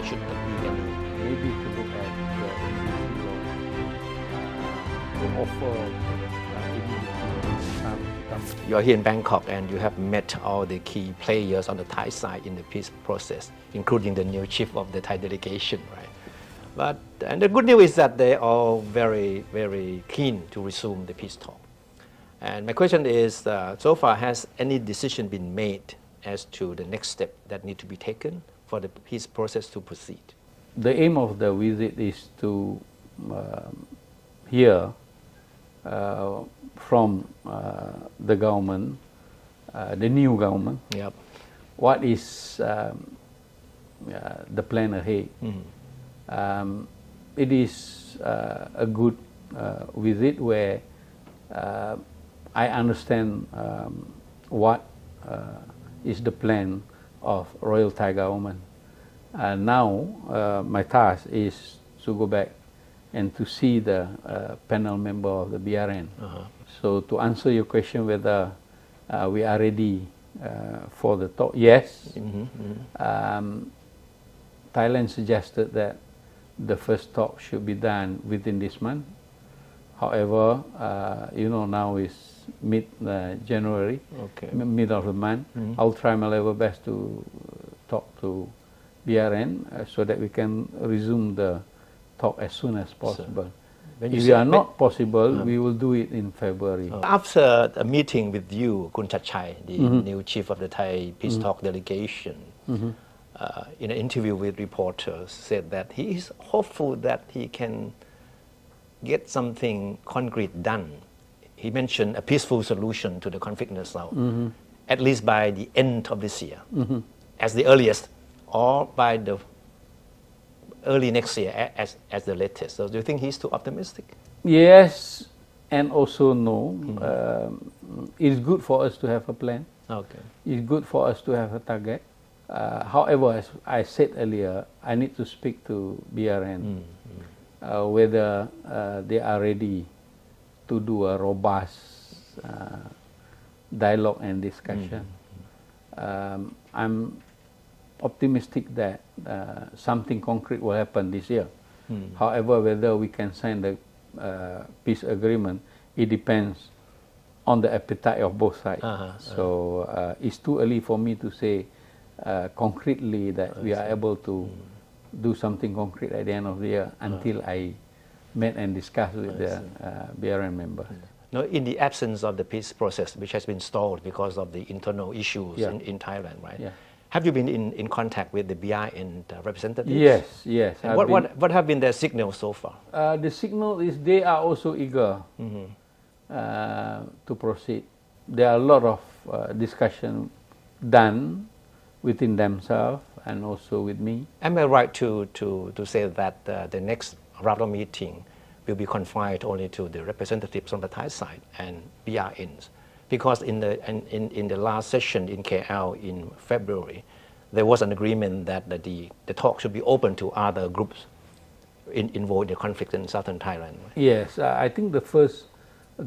there should not be any. Maybe to look at the individual to offer some. You are here in Bangkok and you have met all the key players on the Thai side in the peace process, including the new chief of the Thai delegation, right? And the good news is that they are all very keen to resume the peace talk. And my question is, so far has any decision been made as to the next step that need to be taken for the peace process to proceed? The aim of the visit is to hear from the government, the new government, Yep. what is the plan ahead. It is a good visit where I understand what is the plan of Royal Thai government. Now my task is to go back and to see the panel member of the BRN. So to answer your question whether we are ready for the talk, yes. Thailand suggested that the first talk should be done within this month. However, now is mid-January, mid of the month. I'll try my level best to talk to BRN so that we can resume the talk as soon as possible. If we are not possible, we will do it in February. After a meeting with you, Kun Chachai, the new chief of the Thai peace talk delegation, in an interview with reporters, said that he is hopeful that he can get something concrete done. He mentioned a peaceful solution to the conflict in the south, at least by the end of this year, as the earliest, or by the early next year as the latest. So do you think he's too optimistic? Yes, and also no. It's good for us to have a plan. Okay. It's good for us to have a target. However, as I said earlier, I need to speak to BRN whether they are ready to do a robust dialogue and discussion. I'm optimistic that something concrete will happen this year. However, whether we can sign the peace agreement, it depends on the appetite of both sides. So it's too early for me to say concretely that we are able to do something concrete at the end of the year until I met and discussed with the BRN members. Now, in the absence of the peace process, which has been stalled because of the internal issues in Thailand, right? Yeah. Have you been in contact with the BRN representatives? Yes. And what have been their signals so far? The signal is they are also eager to proceed. There are a lot of discussion done within themselves and also with me. Am I right to say that the next round of meeting will be confined only to the representatives from the Thai side and BRNs? Because in the last session in KL in February, there was an agreement that the talk should be open to other groups involved in the conflict in southern Thailand. Yes, I think the first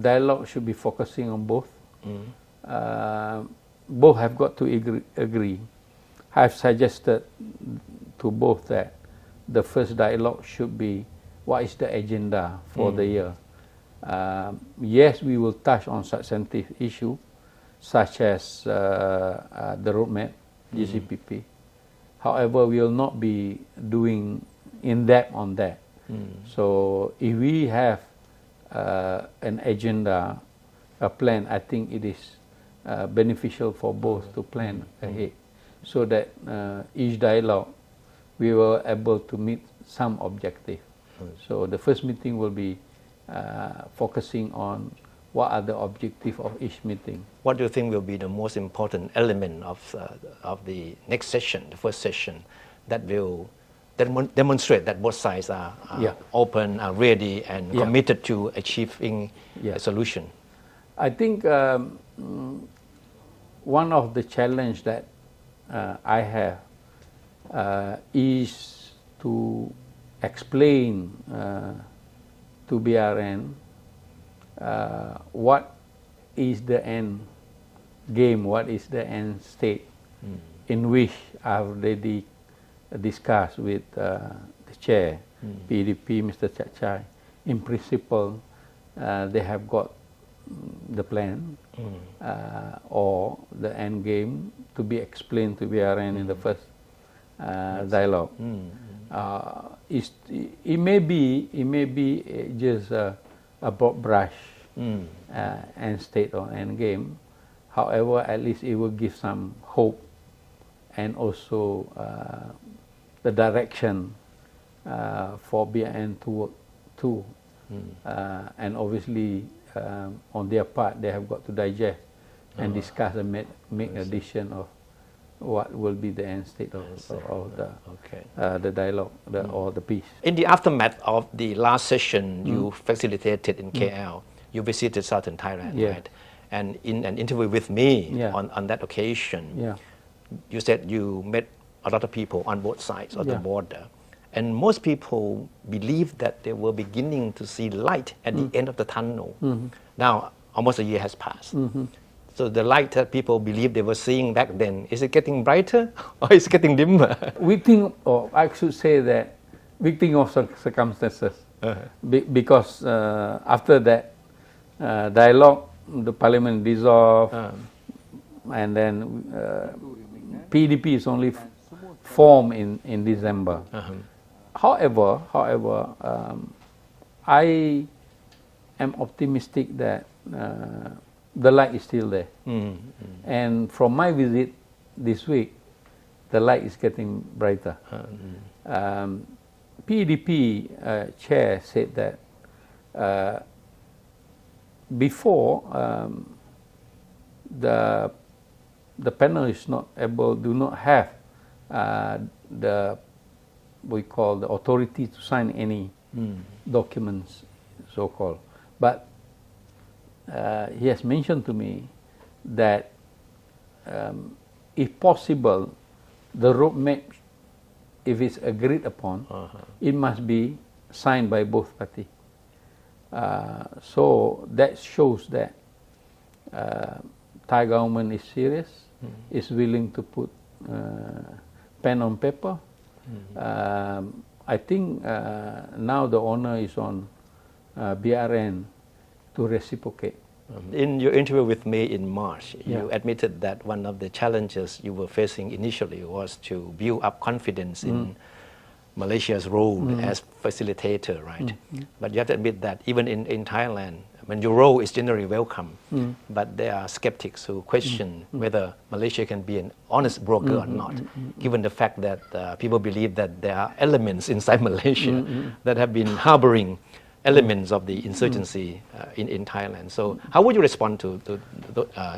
dialogue should be focusing on both. Both have got to agree. I've suggested to both that the first dialogue should be what is the agenda for the year. Yes, we will touch on substantive issues such as the roadmap, GCPP. However, we will not be doing in depth on that. So if we have an agenda, a plan, I think it is beneficial for both to plan ahead, so that each dialogue we were able to meet some objective. So the first meeting will be focusing on what are the objectives of each meeting. What do you think will be the most important element of the next session, the first session, that will demonstrate that both sides are open, are ready, and committed to achieving a solution? I think one of the challenge that I have is to explain to BRN what is the end game, what is the end state in which I've already discussed with the chair, PDP, Mr. Chachai. In principle, they have got the plan or the end game to be explained to BRN in the first dialogue. It may be just a broad brush and state or end game. However, at least it will give some hope and also the direction for BRN to work too. And obviously, on their part, they have got to digest and discuss and make a decision of what will be the end state of the dialogue or the peace. In the aftermath of the last session you facilitated in KL, you visited southern Thailand, right? And in an interview with me on that occasion, you said you met a lot of people on both sides of the border. And most people believe that they were beginning to see light at the end of the tunnel. Now, almost a year has passed. So the light that people believe they were seeing back then, is it getting brighter or is it getting dimmer? We think, or I should say that, we think of circumstances. Because after that dialogue, the parliament dissolved, and then PDP is only formed in December. However, I am optimistic that the light is still there. And from my visit this week, the light is getting brighter. PDP chair said that before the panel is not able, do not have the we call the authority to sign any documents, so-called. But he has mentioned to me that if possible, the roadmap, if it's agreed upon, it must be signed by both parties. So that shows that Thai government is serious, is willing to put pen on paper. I think now the honor is on BRN to reciprocate. In your interview with me in March, you admitted that one of the challenges you were facing initially was to build up confidence in Malaysia's role as facilitator, right? But you have to admit that even in Thailand, when your role is generally welcome, but there are skeptics who question whether Malaysia can be an honest broker or not, given the fact that people believe that there are elements inside Malaysia that have been harboring elements of the insurgency in Thailand. So how would you respond to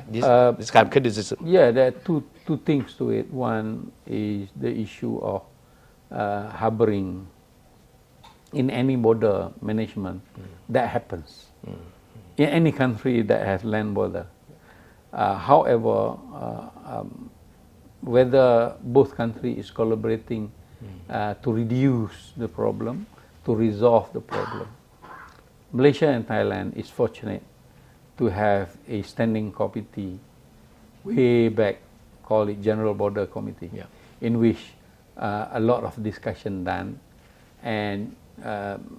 this kind of criticism? Yeah, there are two things to it. One is the issue of harboring in any border management. That happens in any country that has land border. However, whether both countries is collaborating to reduce the problem, to resolve the problem. Malaysia and Thailand is fortunate to have a standing committee way back, call it General Border Committee, in which a lot of discussion done, and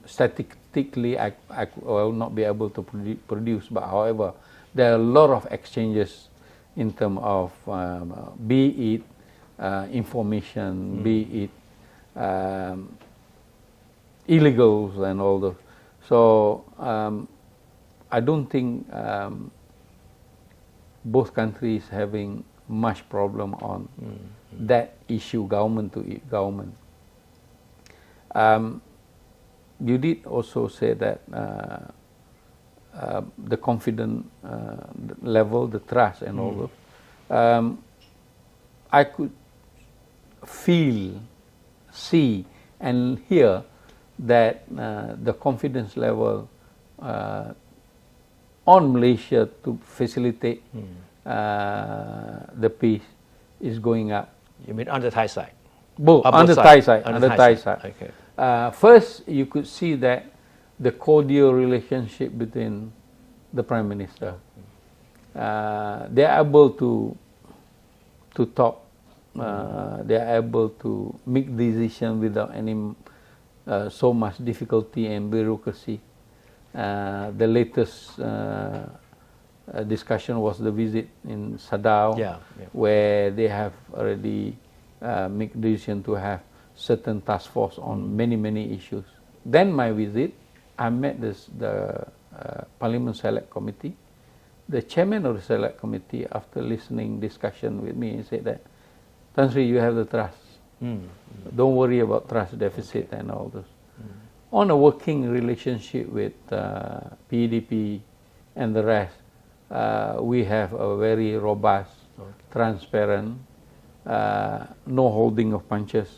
statistically I will not be able to produce, but however, there are a lot of exchanges in terms of be it information, be it illegals and all those. So I don't think both countries having much problem on that issue, government to government. You did also say that the confidence level, the trust and all that. I could feel, see and hear that the confidence level on Malaysia to facilitate the peace is going up. You mean on the Thai side? Both, on the Thai side. On the Thai side. Okay. First, you could see that the cordial relationship between the Prime Minister. They are able to talk they are able to make decisions without any so much difficulty and bureaucracy. The latest discussion was the visit in Sadao, where they have already make decision to have certain task force on many issues. Then my visit, I met the Parliament Select Committee. The chairman of the Select Committee, after listening discussion with me, said that, Tan Sri, you have the trust. Don't worry about trust deficit and all this. On a working relationship with PDP and the rest, we have a very robust, transparent, no holding of punches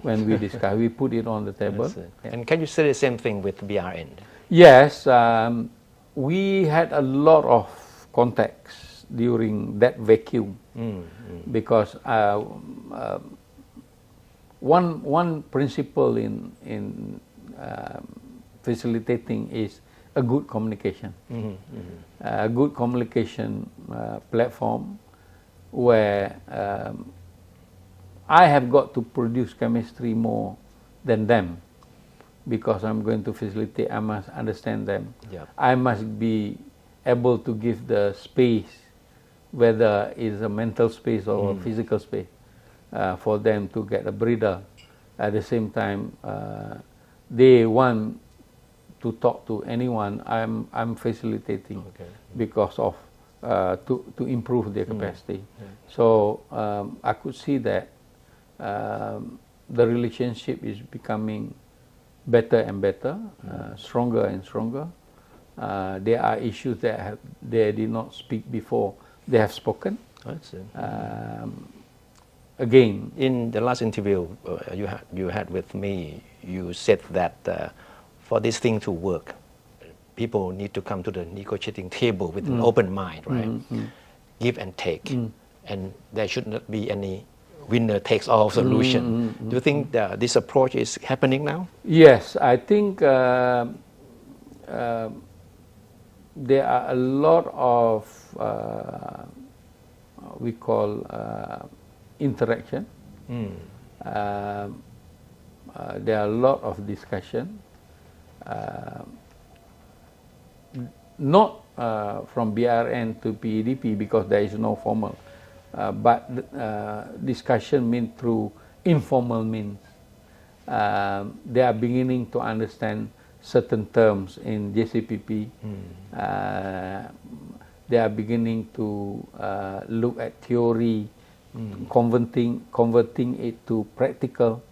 when we discuss. We put it on the table. And can you say the same thing with BRN? Yes, we had a lot of contacts during that vacuum because one principle in facilitating is a good communication. A good communication platform where I have got to produce chemistry more than them because I'm going to facilitate. I must understand them. I must be able to give the space, whether it's a mental space or a physical space, for them to get a breather. At the same time, they want to talk to anyone. I'm facilitating because of to improve their capacity. So I could see that the relationship is becoming better and better, stronger and stronger. There are issues that they did not speak before. They have spoken. Again, in the last interview you had with me, you said that for this thing to work, people need to come to the negotiating table with an open mind, right? Give and take, and there should not be any winner takes all solution. Do you think that this approach is happening now? Yes, I think there are a lot of we call interaction. There are a lot of discussion, not from BRN to PEDP because there is no formal, but discussion means through informal means. They are beginning to understand certain terms in JCPP. They are beginning to look at theory, converting it to practical.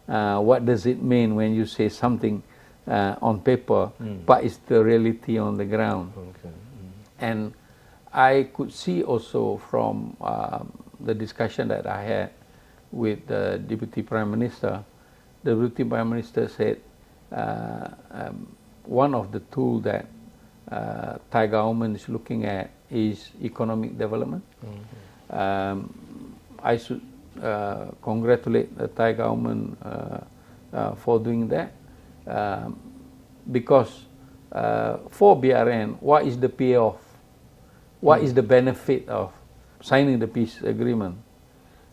What does it mean when you say something on paper, but it's the reality on the ground? And I could see also from the discussion that I had with the Deputy Prime Minister, the Deputy Prime Minister said one of the tools that Thai government is looking at is economic development. I should congratulate the Thai government for doing that because for BRN, what is the payoff? What is the benefit of signing the peace agreement?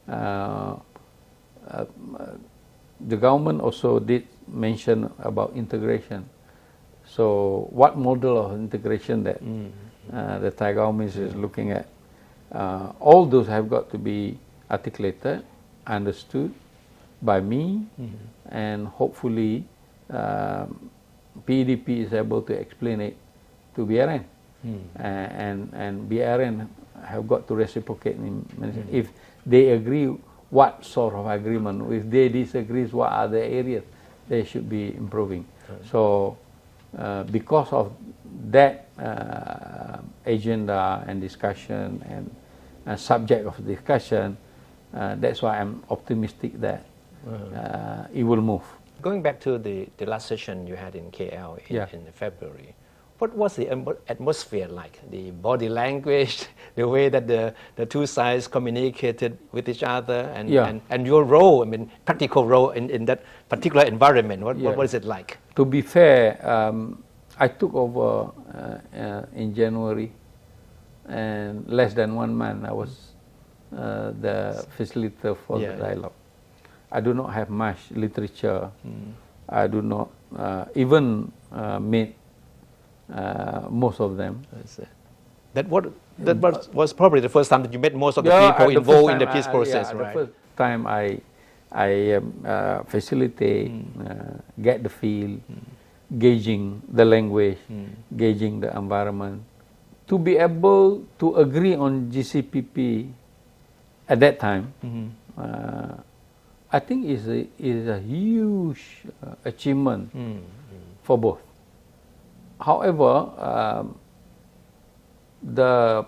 The government also did mention about integration. So what model of integration that the Thai government is looking at? All those have got to be articulated, understood by me, and hopefully PDP is able to explain it to BRN. And BRN have got to reciprocate. If they agree, what sort of agreement? If they disagree, what are the areas they should be improving? So because of that agenda and discussion and subject of discussion, that's why I'm optimistic that it will move. Going back to the last session you had in KL in February, what was the atmosphere like? The body language, the way that the two sides communicated with each other, and your role, I mean, practical role in that particular environment. What was it like? To be fair, I took over in January, and less than 1 month I was the facilitator for the Yeah. dialogue. I do not have much literature. I do not even meet most of them. That was probably the first time that you met most of the Yeah, people the first involved in time the peace process, right? The first time I facilitate, get the feel, gauging the language, gauging the environment, to be able to agree on GCPP at that time. I think is a huge achievement for both. However, the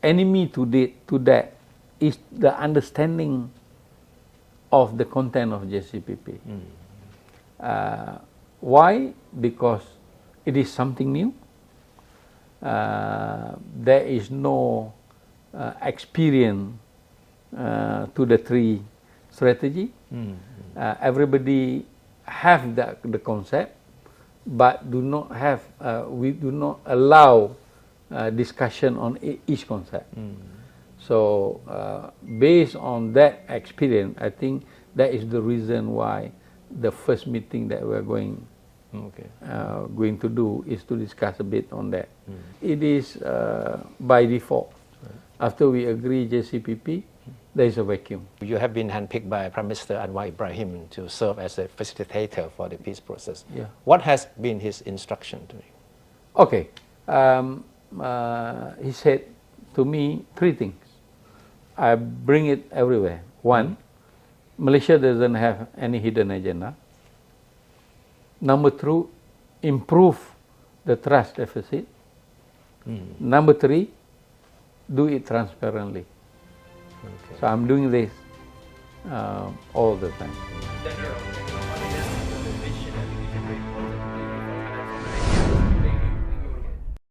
enemy to that is the understanding of the content of JCPP. Why? Because it is something new. There is no experience to the three strategy. Everybody have the concept, but do not have. We do not allow discussion on each concept. So based on that experience, I think that is the reason why the first meeting that we are going to do is to discuss a bit on that. It is by default. After we agree JCPP, there is a vacuum. You have been handpicked by Prime Minister Anwar Ibrahim to serve as a facilitator for the peace process. Yeah. What has been his instruction to you? Okay. He said to me three things. I bring it everywhere. One, Malaysia doesn't have any hidden agenda. Number two, improve the trust deficit. Number three, do it transparently. So I'm doing this all the time.